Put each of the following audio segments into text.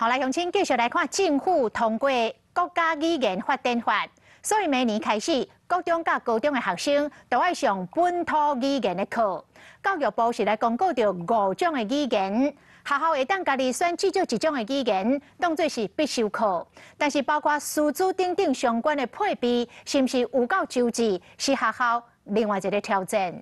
好，来，乡亲继续来看政府通过国家语言发展法，所以明年开始，国中甲高中的学生都要上本土语言的课。教育部是来公告着5种的语言，学校会当家己选至少一种的语言，当做是必修课。但是包括师资等等相关的配备，是不是有够周至，是学校另外一个挑战。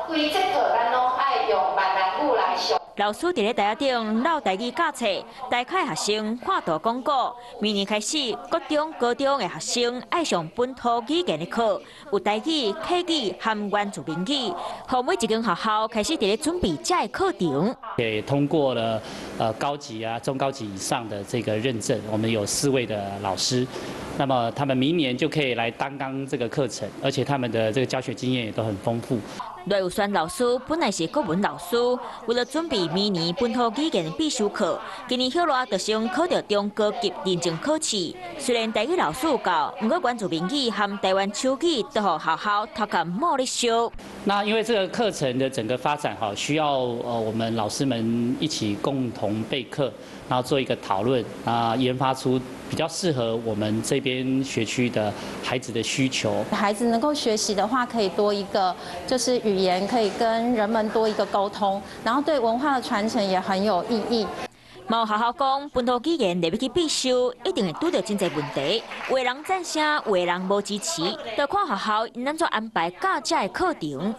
规节课咱拢爱用闽南语来上。老师伫咧台下顶闹台语教册，台开学生看图广告。明年开始，国中、高中的学生爱上本土语言的课，有台语、客语和原住民语。后每一间学校开始伫咧准备这个课程。也通过了高级啊、中高级以上的这个认证，我们有4位的老师。那么他们明年就可以来担纲这个课程，而且他们的这个教学经验也都很丰富。赖有轩老师本来是国文老师，为了准备明年本土语言必修课，今年后来就先考到中高级认证考试。虽然台语老师有教，不过原住民语和台湾手语都予学校头壳冇咧修。那因为这个课程的整个发展需要我们老师们一起共同备课，然后做一个讨论研发出比较适合我们这边学区的孩子的需求。孩子能够学习的话，可以多一个就是语言，可以跟人们多一个沟通，然后对文化的传承也很有意义。某学校讲，本土语言入去必修，一定会拄到真侪问题。有的人赞成，有的人无支持，要看学校因怎做安排教这个课程。